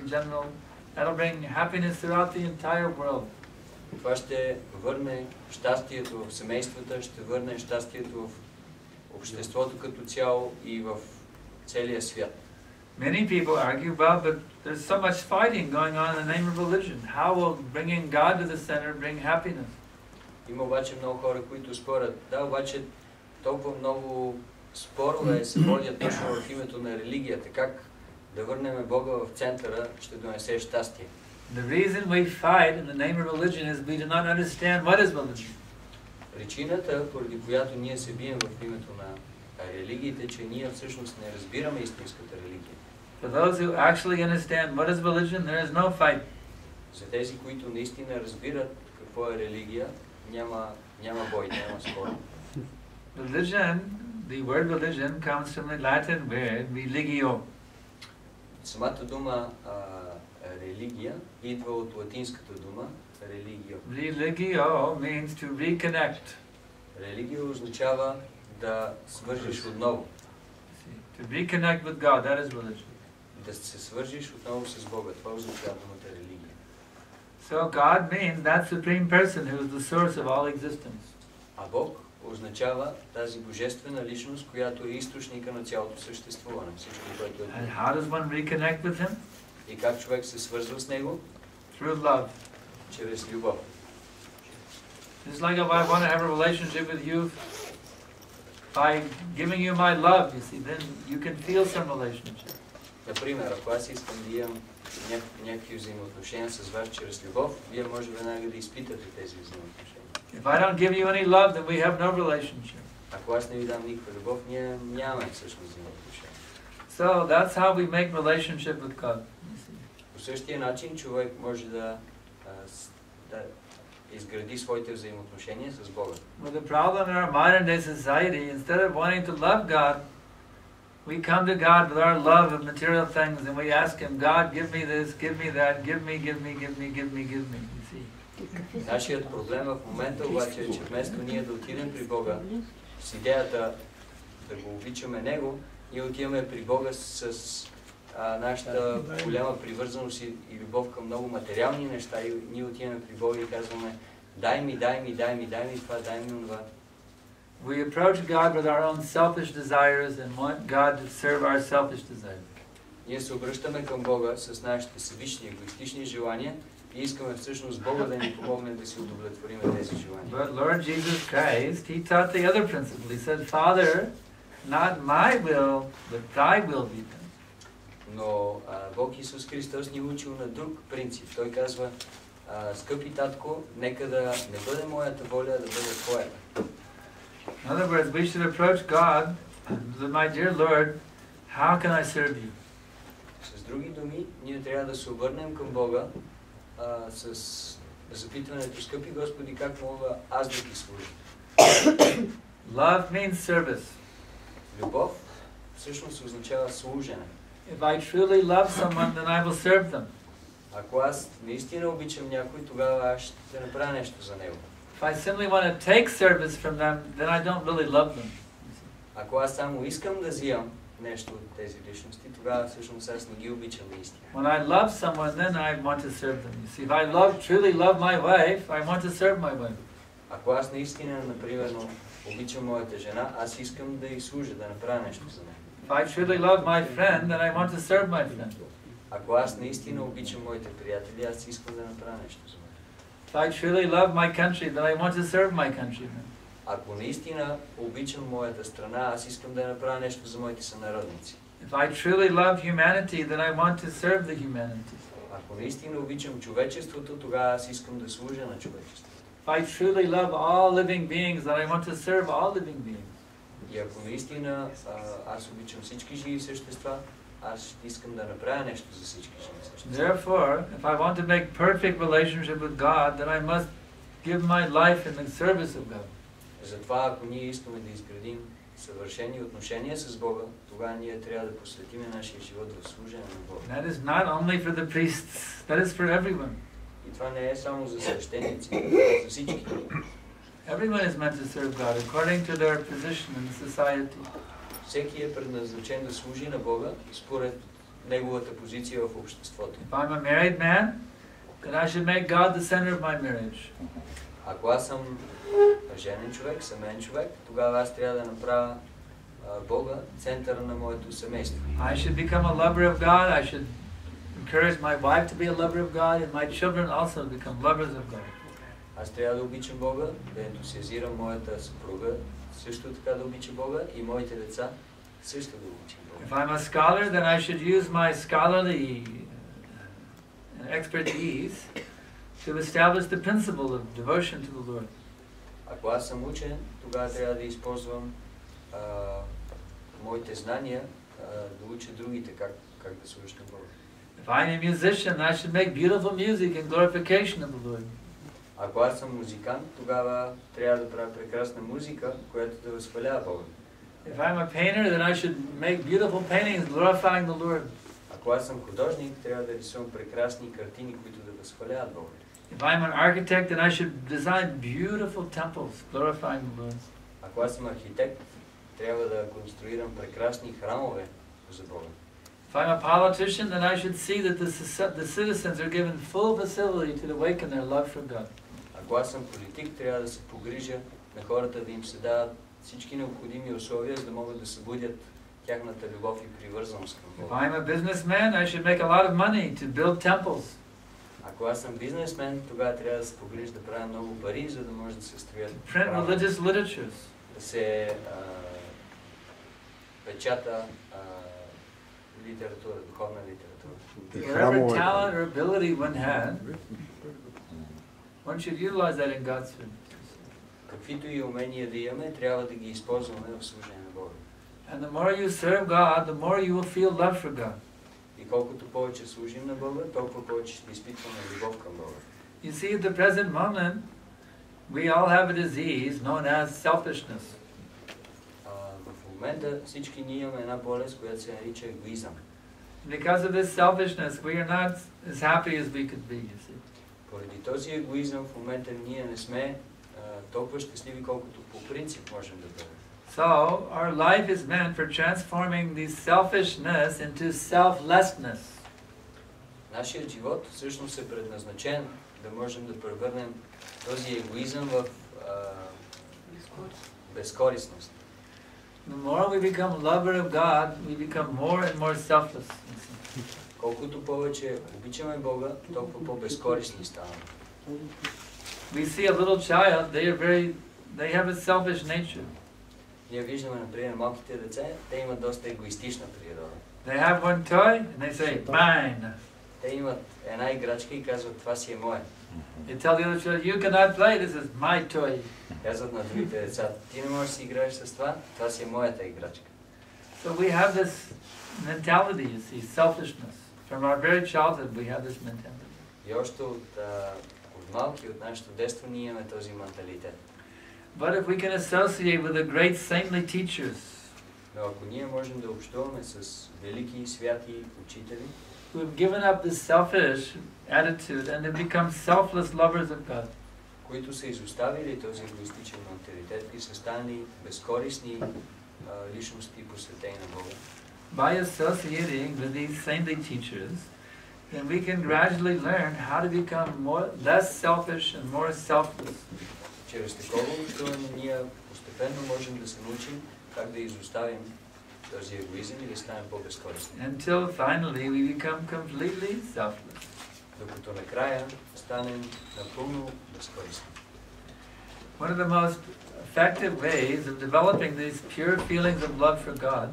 in general. That'll bring happiness throughout the entire world. Това ще върне щастието в семействата, ще върне щастието в обществото като цяло и в целия свят. Many people argue, well, but there's so much fighting going on in the name of religion. How will bringing God to the center bring happiness? Има обаче много хора, които спорят. Да, обаче толкова много спорове се водят точно в името на религията. Как да върнем Бога в центъра ще донесе щастие. The reason we fight in the name of religion is we do not understand what is religion. Причината, поради която ние се бием в името на религиите, е, че ние всъщност не разбираме истинската религия. For those who actually understand what is religion, there is no fight. За тези, които наистина разбират какво е религия, няма бой, няма спор. Religion, the word religion comes from the Latin word religio. Самата дума религия идва от латинската дума religio. Religio means to reconnect. Религия означава да свържиш отново. To reconnect with God, that is religion. Да се свържиш отново с Бога, това означава думата религия. So God means that supreme person who is the source of all existence. А Бог означава тази божествена личност, която е източника на цялото съществуване, всичко, което е. And how does one reconnect with him? И как човек се свързва с него? Through love. Чрез любов. It's like if I want to have a relationship with you, by giving you my love, you see, then you can feel some relationship. Например, ако аз искам да имам някакви взаимоотношения с вас чрез любов, вие може веднага да изпитате тези взаимоотношения. If I don't give you any love, then we have no relationship. Ако аз не ви дам никаква любов, ние нямаме всъщност взаимоотношения. So that's how we make relationship with God. По същия начин човек може да изгради своите взаимоотношения с Бога. Well, the problem in our modern day society, instead of wanting to love God, we come to God with our love of material things and we ask Him, God, give me this, give me that, give me, give me, give me, give me, give me. You see? Нашият проблем в момента обаче е, че вместо ние да отидем при Бога с идеята да го обичаме Него, ние отиваме при Бога с нашата голяма привързаност и любов към много материални неща и ние отиваме при Бога и казваме дай ми, дай ми, дай ми, дай ми това, дай ми това. We approach God with our own selfish desires and want God to serve our selfish desires. Ние се обръщаме към Бога с нашите себични, егоистични желания и искаме всъщност Бога да ни помогне да си удовлетворим тези желания. But Lord Jesus Christ, He taught the other principle. He said, Father, not my will, but Thy will be done. Но Бог Исус Христос ни учил на друг принцип. Той казва, скъпи татко, нека да не бъде моята воля, а да бъде твоята. In other words, we should approach God, my dear Lord, how can I serve you? С други думи, ние трябва да се обърнем към Бога с запитването, скъпи Господи, как мога аз да ти служа? Love means service. Любов всъщност означава служене. If I truly love someone, then I will serve them. Ако аз наистина обичам някой, тогава аз ще направя нещо за него. If I simply want to take service from them, then I don't really love them. Ако аз само искам да взимам нещо от тези личности, тогава всъщност аз не ги обичам наистина. When I love someone, then I want to serve them. You see, if I truly love my wife, I want to serve my wife. Ако аз наистина, например, обичам моята жена, аз искам да й служа, да направя нещо за нея. If I truly love my friend, then I want to serve my friend. Ако аз наистина обичам моите приятели, аз искам да направя нещо за нея. If I truly love my country, then I want to serve my country. Ако наистина обичам моята страна, аз искам да направя нещо за моите сънародници. If I truly love humanity, then I want to serve the humanity. Ако наистина обичам човечеството, тогава аз искам да служа на човечеството. If I truly love all living beings, then I want to serve all living beings. И ако наистина аз обичам всички живи същества, аз искам да направя нещо за всички живи същества. Therefore, if I want to make perfect relationship with God, then I must give my life in the service of God. Затова, ако ние искаме да изградим съвършени отношения с Бога, тогава ние трябва да посветим нашия живот в служене на Бога. That is not only for the priests, that is for everyone. И това не е само за свещеници, за всички. Everyone is meant to serve God according to their position in society. Всеки е предназначен да служи на Бога според неговата позиция в обществото. If I'm a married man, then I should make God the center of my marriage. Ако аз съм женен човек, семейен човек, тогава аз трябва да направя Бога центъра на моето семейство. I should become a lover of God. I should encourage my wife to be a lover of God, and my children also to become lovers of God. Аз трябва да обичам Бога, да ентусиазирам моята съпруга, също така да обича Бога и моите деца също да обичам Бога. If I'm a scholar, then I should use my scholarly expertise to establish the principle of devotion to the Lord. Ако аз съм учен, тогава трябва да използвам моите знания, да уча другите как да служат на Бога. If I'm a musician, I should make beautiful music in glorification of the Lord. Ако аз съм музикант, тогава трябва да правя прекрасна музика, която да възхвалява Бога. If I'm a painter, then I should make beautiful paintings glorifying the Lord. Ако аз съм художник, трябва да рисувам прекрасни картини, които да възхваляват Бога. If I'm an architect, then I should design beautiful temples glorifying the Lord. Ако аз съм архитект, трябва да конструирам прекрасни храмове за Бога. If I'm a politician, then I should see that the citizens are given full facility to awaken their love for God. Ако аз съм политик, трябва да се погрижа на хората да им се дават всички необходими условия, за да могат да събудят тяхната любов и привързаност към If Бога. I'm a businessman, I should make a lot of money to build temples. Ако аз съм бизнесмен, тогава трябва да се погрижа да правя много пари, за да може да се строят Print храмове, religious literatures. да се печата литература, духовна литература. Whatever talent or ability one had, one should utilize that in God's service. Каквито и умения да имаме, трябва да ги използваме в служение на Бога. And the more you serve God, the more you will feel love for God. И колкото повече служим на Бога, толкова повече ще изпитваме любов към Бога. You see, at the present moment, we all have a disease known as selfishness. В момента всички ние имаме една болест, която се нарича егоизъм. Because of this selfishness, we are not as happy as we could be, you see. Поради този егоизъм в момента ние не сме толкова щастливи, колкото по принцип можем да бъдем. So, our life is meant for transforming the selfishness into selflessness. Нашият живот всъщност е предназначен да можем да превърнем този егоизъм в безкорисност. The more we become lover of God, we become more and more selfless. Колкото повече обичаме Бога, толкова по-безкорисни ставаме. We see a little child, they have a selfish nature. Ние виждаме, например, малките деца, те имат доста егоистична природа. They have one toy and they say, mine. Те имат една играчка и казват, това си е мое. They tell the other child, you cannot play, this is my toy. Казват на другите деца, ти не можеш да си играеш с това, това си е моята играчка. So we have this mentality, you see, selfishness. From our very childhood we have this mentality. И още от малки, от нашето детство, ние имаме този менталитет. But if we can associate with the great saintly teachers, Но ако ние можем да общуваме с велики и святи учители, who have given up this selfish attitude and have become selfless lovers of God, които са изоставили този егоистичен менталитет и са станали безкорисни личности посветени на Бога. by associating with these saintly teachers, then we can gradually learn how to become less selfish and more selfless. Чрез такова общуване ние постепенно можем да се научим как да изоставим този егоизъм и да станем по-безкорисни. Until finally we become completely selfless. Докато накрая станем напълно безкорисни. One of the most effective ways of developing these pure feelings of love for God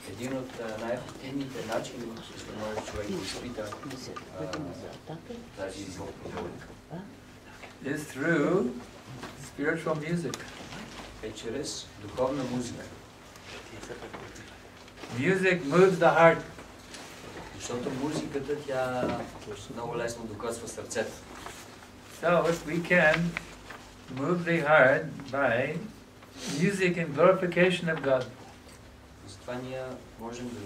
Един от най-ефективните начини, за да може човек да изпита тази любов към Бога, is through spiritual music. е чрез духовна музика. Music moves the heart. Защото музиката тя много лесно докосва сърцето. So if we can move the heart by music and glorification of God. Затова ние можем да...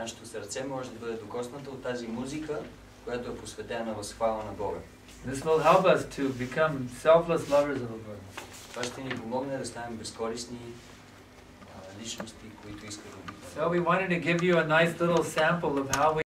Нашето сърце може да бъде докоснато от тази музика, която е посветена на възхвала на Бога. This will help us to become selfless lovers of the Lord. Това ще ни помогне да станем безкорисни личности, които иска да обикне. So we wanted to give you a nice little sample of how we